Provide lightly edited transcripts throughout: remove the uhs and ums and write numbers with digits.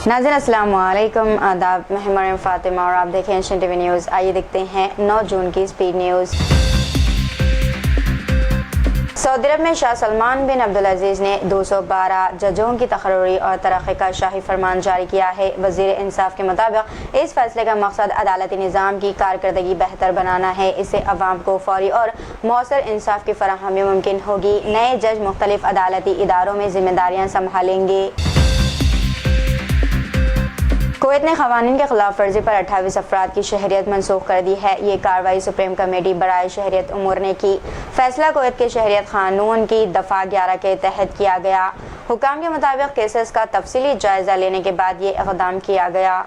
नाज़रीन अस्सलाम वालेकुम, आदाब। मैं मरियम फातिमा और आप देखें एशियन टीवी न्यूज़। आइए देखते हैं 9 जून की स्पीड न्यूज़। सऊदी अरब में शाह सलमान बिन अब्दुल अजीज़ ने 212 जजों की तकर्री और तरक्की का शाही फरमान जारी किया है। वज़ीर इंसाफ के मुताबिक इस फैसले का मकसद अदालती निज़ाम की कारकर्दगी बेहतर बनाना है। इससे अवाम को फौरी और मौसर इंसाफ की फराहमी मुमकिन होगी। नए जज मुख्तलिफ अदालती इदारों में जिम्मेदारियाँ संभालेंगे। कुवैत ने ख़वानीन के खिलाफ वर्जी पर 28 अफराद की शहरियत मनसूख कर दी है। ये कार्रवाई सुप्रीम कमेटी बराए शहरियत उमूर ने की। फैसला कुवैत के शहरियत कानून की दफ़ा 11 के तहत किया गया। हुकाम के मुताबिक केसेस का तफसीली जायजा लेने के बाद ये इक़दाम किया गया।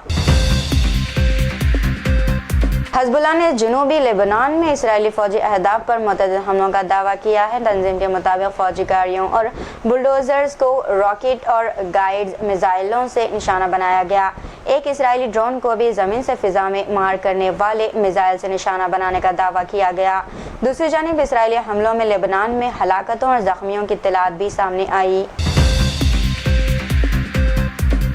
हिज़्बुल्लाह ने जनूबी लेबनान में इसराइली फौजी अहदाफ पर मुतअद्दिद हमलों का दावा किया है। तंजीम के मुताबिक फौजी गाड़ियों और बुलडोजर्स को रॉकेट और गाइड्स मिसाइलों से निशाना बनाया गया। एक इसराइली ड्रोन को भी ज़मीन से फ़िज़ा में मार करने वाले मिसाइल से निशाना बनाने का दावा किया गया। दूसरी जानिब इसराइली हमलों में लेबनान में हलाकतों और ज़ख्मियों की इत्तलात भी सामने आई।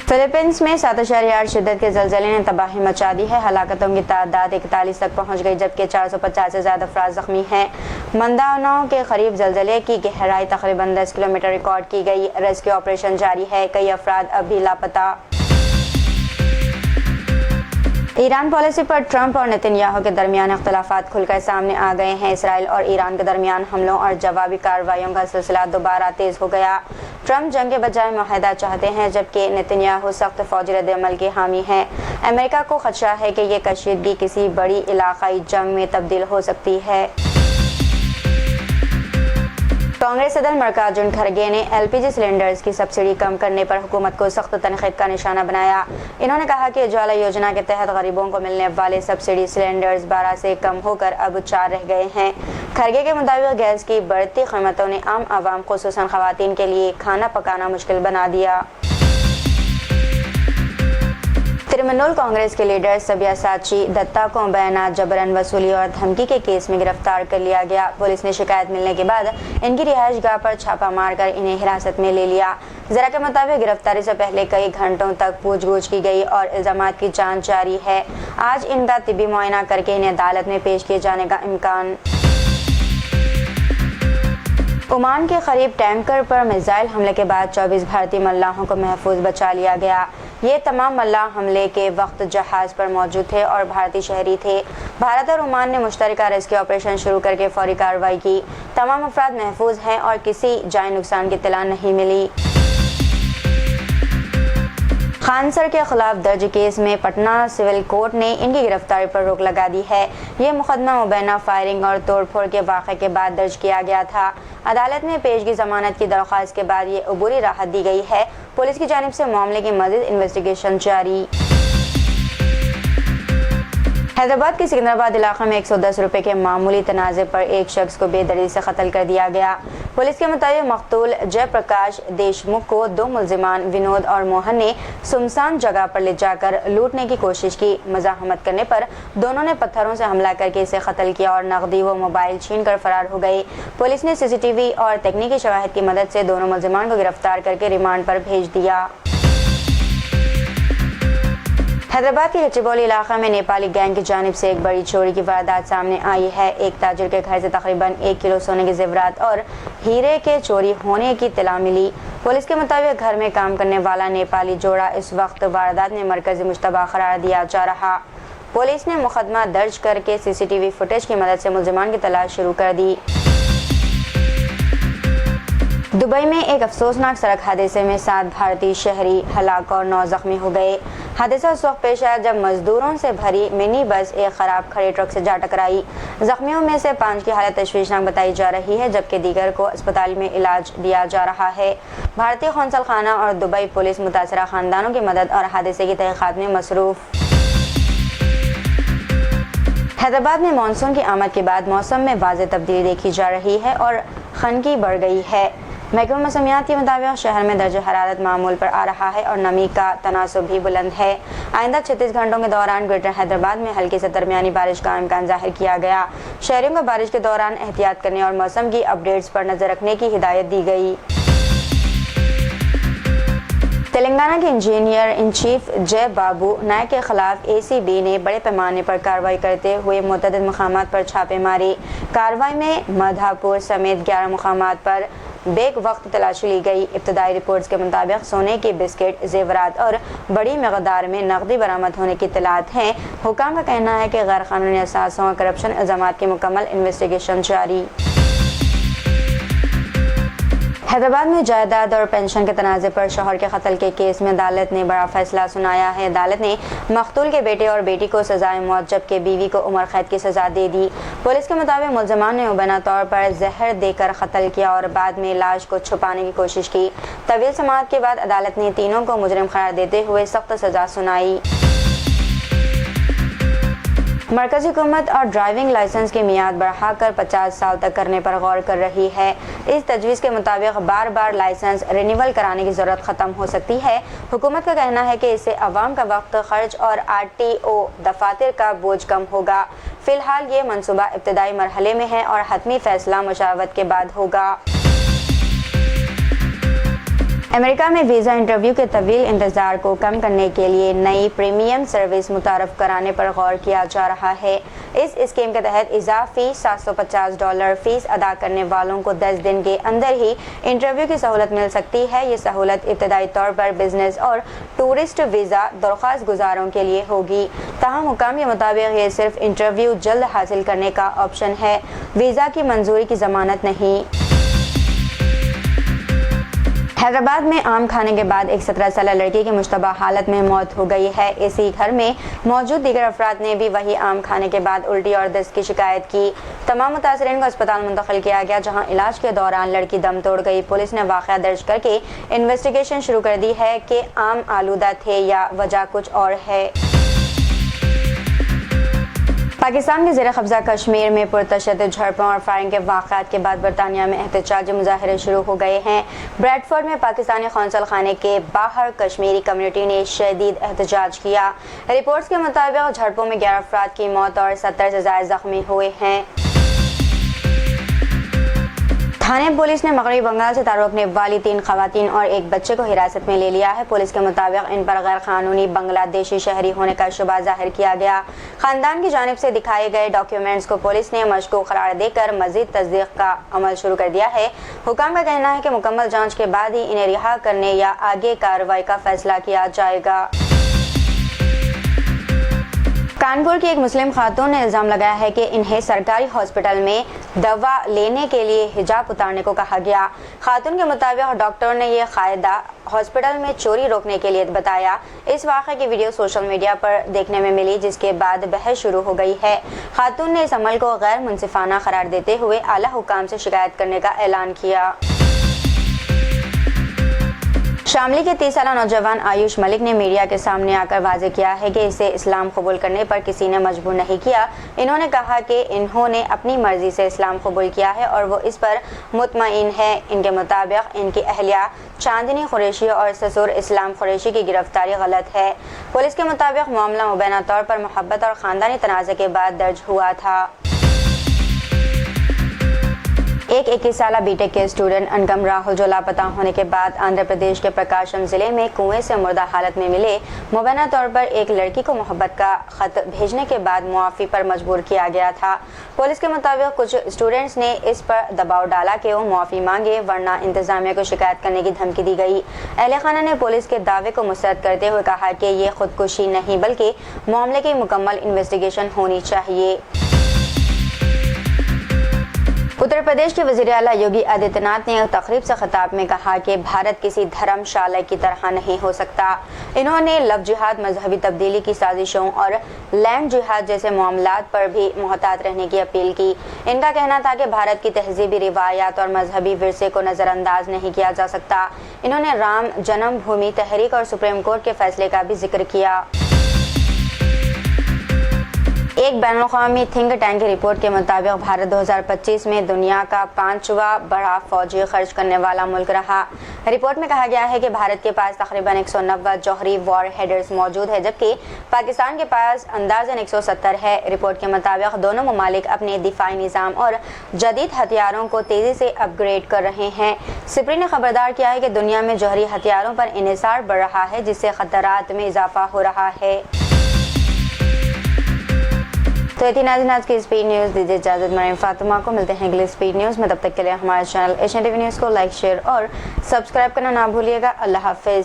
फिलीपींस में 7.8 शिद्दत के ज़लज़ले ने तबाही मचा दी है। हलाकतों की तादाद 41 तक पहुंच गई, जबकि 450 से ज़्यादा अफराद ज़ख्मी हैं। मंदानाओ के करीब ज़लज़ले की गहराई तकरीबन 10 किलोमीटर रिकॉर्ड की गई। रेस्क्यू ऑपरेशन जारी है। कई अफराद अभी लापता। ईरान पॉलिसी पर ट्रंप और नेतन्याहू के दरमियान इख्तलाफात खुलकर सामने आ गए हैं। इसराइल और ईरान के दरमियान हमलों और जवाबी कार्रवाइयों का सिलसिला दोबारा तेज हो गया। ट्रंप जंग के बजाय मुआहदा चाहते हैं, जबकि नेतन्याहू सख्त फौजी रद्द-ए-अमल के हामी हैं। अमेरिका को खदशा है कि ये कशीदगी किसी बड़ी इलाकाई जंग में तब्दील हो सकती है। कांग्रेस सदर मल्लिकार्जुन खड़गे ने एलपीजी सिलेंडर्स की सब्सिडी कम करने पर हुकूमत को सख्त तनकीद का निशाना बनाया। इन्होंने कहा कि उजाला योजना के तहत गरीबों को मिलने वाले सब्सिडी सिलेंडर्स 12 से कम होकर अब 4 रह गए हैं। खड़गे के मुताबिक गैस की बढ़ती कीमतों ने आम आवाम खुसूसन खवातीन के लिए खाना पकाना मुश्किल बना दिया। तृणमूल कांग्रेस के लीडर सब्यसाची दत्ता को बयानात जबरन वसूली और धमकी के केस में गिरफ्तार कर लिया गया। पुलिस ने शिकायत मिलने के बाद इनकी रिहाइश गाह पर छापा मारकर इन्हें हिरासत में ले लिया। जरा के मुताबिक गिरफ्तारी से पहले कई घंटों तक पूछगछ की गई और इल्जामात की जांच जारी है। आज इनका तिब्बी मुआयना करके इन्हें अदालत में पेश किए जाने का इम्कान। ओमान के करीब टैंकर पर मिसाइल हमले के बाद 24 भारतीय मल्लाहों को महफूज बचा लिया गया। ये तमाम मल्लाह हमले के वक्त जहाज पर मौजूद थे और भारतीय शहरी थे। भारत और ओमान ने मुश्तरका रेस्क्यू ऑपरेशन शुरू करके फौरी कार्रवाई की। तमाम अफराद महफूज हैं और किसी जानी नुकसान की इत्तला नहीं मिली। खानसर के खिलाफ दर्ज केस में पटना सिविल कोर्ट ने इनकी गिरफ्तारी पर रोक लगा दी है। ये मुकदमा मुबैना फायरिंग और तोड़फोड़ के वाक़े के बाद दर्ज किया गया था। अदालत में पेशगी जमानत की दरख्वास्त के बाद ये अबूरी राहत दी गई है। पुलिस की जानिब से मामले की मज़ीद इन्वेस्टिगेशन जारी। हैदराबाद के सिकंदराबाद इलाके में 110 रुपए के मामूली तनाज़े पर एक शख्स को बेदर्दी से कत्ल कर दिया गया। पुलिस के मुताबिक मकतूल जयप्रकाश देशमुख को 2 मुल्जिमान विनोद और मोहन ने सुनसान जगह पर ले जाकर लूटने की कोशिश की। मज़ाहमत करने पर दोनों ने पत्थरों से हमला करके इसे कत्ल किया और नकदी व मोबाइल छीन कर फरार हो गए। पुलिस ने सीसीटीवी और तकनीकी शवाहिद की मदद से दोनों मुल्जिमान को गिरफ्तार करके रिमांड पर भेज दिया। हैदराबाद के गच्चीबौली इलाके में नेपाली गैंग की जानिब से एक बड़ी चोरी की वारदात सामने आई है। एक ताजिर के घर से तकरीबन 1 किलो सोने के जेवरात और हीरे के चोरी होने की इत्तला मिली। पुलिस के मुताबिक घर में काम करने वाला नेपाली जोड़ा इस वक्त वारदात में मरकजी मुश्तबा करार दिया जा रहा। पुलिस ने मुकदमा दर्ज करके सीसीटीवी फुटेज की मदद से मुल्जिमान की तलाश शुरू कर दी। दुबई में एक अफसोसनाक सड़क हादसे में 7 भारतीय शहरी हलाक और 9 जख्मी हो गए। हादसा उस वक्त पेश आया जब मजदूरों से भरी मिनी बस एक खराब खड़े ट्रक से जा टकराई। जख्मियों में से 5 की हालत तशवीशनाक बताई जा रही है, जबकि दीगर को अस्पताल में इलाज दिया जा रहा है। भारतीय कौंसल खाना और दुबई पुलिस मुतासरा खानदानों की मदद और हादसे की तहकीकात में मसरूफ। हैदराबाद में मानसून की आमद के बाद मौसम में वाज़ेह तब्दीली देखी जा रही है और खनकी बढ़ गई है। महकमा मौसमियात के मुताबिक शहर में दर्ज हरारत मामूल पर आ रहा है और नमी का तनासुब भी बुलंद है। आइंदा 36 घंटों के दौरान ग्रेटर हैदराबाद में हल्की से दरमियानी बारिश का इम्कान जाहिर किया गया। शहरियों को बारिश के दौरान एहतियात करने और मौसम की अपडेट्स पर नजर रखने की हिदायत दी गई। तेलंगाना के इंजीनियर इन चीफ जय बाबू नायक के खिलाफ ACB ने बड़े पैमाने पर कार्रवाई करते हुए मुतअद्दिद मकामात पर छापे मारे। कार्रवाई में माधापुर समेत 11 मकामात पर बेक वक्त तलाशी ली गई। इब्तदाई रिपोर्ट्स के मुताबिक सोने के बिस्किट, जेवरात और बड़ी मकदार में नकदी बरामद होने की इत्तलात हैं। हुकाम का कहना है कि गैर कानूनी असासों और करप्शन इल्जामात की मुकम्मल इन्वेस्टिगेशन जारी। हैदराबाद में जायदाद और पेंशन के तनाज़े पर शौहर के कत्ल के केस में अदालत ने बड़ा फैसला सुनाया है। अदालत ने मकतूल के बेटे और बेटी को सजाए मौत जबकि बीवी को उम्र कैद की सजा दे दी। पुलिस के मुताबिक मुलजमान ने मुबैना तौर पर जहर देकर कत्ल किया और बाद में लाश को छुपाने की कोशिश की। तवील समाअत के बाद अदालत ने तीनों को मुजरिम करार देते हुए सख्त सजा सुनाई। मरकजी हुकूमत और ड्राइविंग लाइसेंस की मियाद बढ़ाकर 50 साल तक करने पर गौर कर रही है। इस तजवीज़ के मुताबिक बार बार लाइसेंस रिन्यूअल कराने की ज़रूरत ख़त्म हो सकती है। हुकूमत का कहना है कि इससे अवाम का वक्त खर्च और RTO दफातर का बोझ कम होगा। फ़िलहाल ये मनसूबा इब्तदाई मरहले में है और हतमी फ़ैसला मुशावरत के बाद होगा। अमेरिका में वीज़ा इंटरव्यू के तवील इंतज़ार को कम करने के लिए नई प्रीमियम सर्विस मुतारफ़ कराने पर गौर किया जा रहा है। इस स्कीम के तहत इजाफी $750 फ़ीस अदा करने वालों को 10 दिन के अंदर ही इंटरव्यू की सहूलत मिल सकती है। ये सहूलत इब्तदाई तौर पर बिजनेस और टूरिस्ट वीज़ा दरख्वास्त गुजारों के लिए होगी। ताहम हुकाम के मुताबिक ये सिर्फ इंटरव्यू जल्द हासिल करने का ऑप्शन है, वीज़ा की मंजूरी की ज़मानत नहीं। हैदराबाद में आम खाने के बाद एक 17 साल लड़की की मुश्तबा हालत में मौत हो गई है। इसी घर में मौजूद दीगर अफराद ने भी वही आम खाने के बाद उल्टी और दस्त की शिकायत की। तमाम मुतासरीन को अस्पताल मुंतकिल किया गया, जहां इलाज के दौरान लड़की दम तोड़ गई। पुलिस ने वाक़या दर्ज करके इन्वेस्टिगेशन शुरू कर दी है कि आम आलूदा थे या वजह कुछ और है। पाकिस्तान के ज़ेर कब्ज़ा कश्मीर में पुरतशद्दुद झड़पों और फायरिंग के वाक़यात के बाद बरतानिया में एहतजाजी मुज़ाहरे शुरू हो गए हैं। ब्रैडफोर्ड में पाकिस्तानी कौंसल खाने के बाहर कश्मीरी कम्युनिटी ने शदीद एहतजाज किया। रिपोर्ट्स के मुताबिक झड़पों में 11 अफराद की मौत और 70 से ज़ायद ज़ख्मी हुए हैं। थाने पुलिस ने मगरबी बंगाल से ताल्लुक़ रखने वाली 3 ख़वातीन और एक बच्चे को हिरासत में ले लिया है। पुलिस के मुताबिक इन पर गैर कानूनी बांग्लादेशी शहरी होने का शुबा जाहिर किया गया। खानदान की जानिब से दिखाए गए डॉक्यूमेंट्स को पुलिस ने मशकूक करार देकर मजीद तस्दीक का अमल शुरू कर दिया है। हुकाम का कहना है कि मुकम्मल जाँच के बाद ही इन्हें रिहा करने या आगे कार्रवाई का फैसला किया जाएगा। कानपुर की एक मुस्लिम खातून ने इल्ज़ाम लगाया है कि इन्हें सरकारी हॉस्पिटल में दवा लेने के लिए हिजाब उतारने को कहा गया। खातून के मुताबिक डॉक्टर ने यह कायदा हॉस्पिटल में चोरी रोकने के लिए बताया। इस वाक़े की वीडियो सोशल मीडिया पर देखने में मिली, जिसके बाद बहस शुरू हो गई है। खातून ने इस अमल को गैर मुनसिफाना करार देते हुए आला हुकाम से शिकायत करने का ऐलान किया। शामली के 30 साल नौजवान आयुष मलिक ने मीडिया के सामने आकर वाज़ेह किया है कि इसे इस्लाम कबूल करने पर किसी ने मजबूर नहीं किया। इन्होंने कहा कि इन्होंने अपनी मर्जी से इस्लाम कबूल किया है और वो इस पर मुतमईन है। इनके मुताबिक इनकी अहलिया चांदनी कुरैशी और ससुर इस्लाम कुरैशी की गिरफ्तारी गलत है। पुलिस के मुताबिक मामला मुबैना तौर पर मोहब्बत और ख़ानदानी तनाज़े के बाद दर्ज हुआ था। एक 21 साल बीटेक के स्टूडेंट अनकम राहुल जो लापता होने के बाद आंध्र प्रदेश के प्रकाशम जिले में कुएं से मुर्दा हालत में मिले। मुबैना तौर पर एक लड़की को मोहब्बत का खत भेजने के बाद मुआफ़ी पर मजबूर किया गया था। पुलिस के मुताबिक कुछ स्टूडेंट्स ने इस पर दबाव डाला कि वो मुआफ़ी मांगे, वरना इंतजामिया को शिकायत करने की धमकी दी गई। अहले खाना ने पुलिस के दावे को मुस्तरद करते हुए कहा कि ये खुदकुशी नहीं बल्कि मामले की मुकम्मल इन्वेस्टिगेशन होनी चाहिए। उत्तर प्रदेश के वज़ीर आला योगी आदित्यनाथ ने तकरीब से खिताब में कहा कि भारत किसी धर्मशाला की तरह नहीं हो सकता। इन्होंने लव जिहाद, मजहबी तब्दीली की साजिशों और लैंड जिहाद जैसे मामलात पर भी मुहतात रहने की अपील की। इनका कहना था कि भारत की तहजीबी रिवायात और मजहबी विरसे को नज़रअंदाज नहीं किया जा सकता। इन्होंने राम जन्मभूमि तहरीक और सुप्रीम कोर्ट के फैसले का भी जिक्र किया। एक बैनुल-अक़वामी थिंक टैंक की रिपोर्ट के मुताबिक भारत 2025 में दुनिया का 5वां बड़ा फौजी खर्च करने वाला मुल्क रहा। रिपोर्ट में कहा गया है कि भारत के पास तकरीबन 190 जौहरी वॉर हेडर्स मौजूद है, जबकि पाकिस्तान के पास अंदाजन 170 है। रिपोर्ट के मुताबिक दोनों ममालिक अपने दिफाई निज़ाम और जदीद हथियारों को तेज़ी से अपग्रेड कर रहे हैं। सिप्री ने खबरदार किया है कि दुनिया में जौहरी हथियारों पर इन्हिसार बढ़ रहा है, जिससे खतरात में इजाफा हो रहा है। तो इतनी नाज़रीन आज की स्पीड न्यूज़, दीजिए इजाज़त। मरीम फातिमा को मिलते हैं अगली स्पीड न्यूज़ में। तब तक के लिए हमारे चैनल एशियन टीवी न्यूज़ को लाइक, शेयर और सब्सक्राइब करना ना भूलिएगा। अल्लाह हाफिज़।